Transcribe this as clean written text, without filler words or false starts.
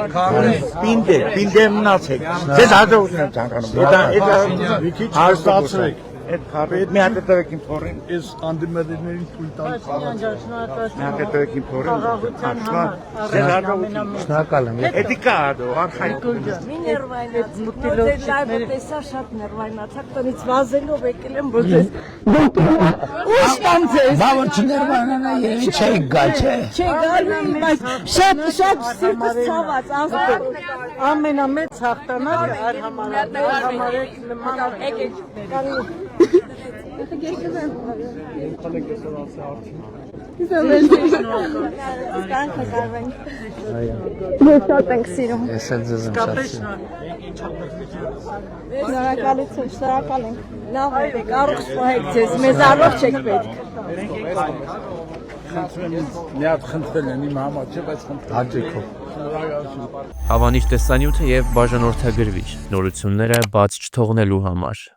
Պինդե մնացեք։ Ձեզ հաջողություն եմ ցանկանում։ Հարստացրեք։ Այդ քարը մի հատ տվեք իմ փորին։ Is անդիմերներին թույլ տալ քաղաք։ Մի հատ տվեք իմ փորին։ Ձեզ հաջողություն։ Շնորհակալ եմ։ Էդի կա դու արխային։ Մի ներվայնաց, որ լայվը տեսա շատ ներվայնացակ, տնից վազելով եկել եմ, որ ձեզ ուշ կամ ձեզ։ Բա որ չներվանանա երևի չէի գա, չէ։ Չէ գալու, բայց շատ սիրտս ցաված, անձամբ ամենամեծ հաղթանակը այդ համարեք նման եկեք։ Շատ ենք սիրում։ Ես էլ ձեզ եմ շատ սիրում։ Շնորհակալություն, շնորհակալ ենք։ Լավ եք, առողջ պահեք ձեզ, մեզ առողջ եք պետք։ Մի հատ խնդրել են իմ համար, չէ, բայց խնդրել։ Հաճույքով։ Հավանիչ տեսանյութը եւ բաժանորդագրվիչ նորությունները բաց չթողնելու համար։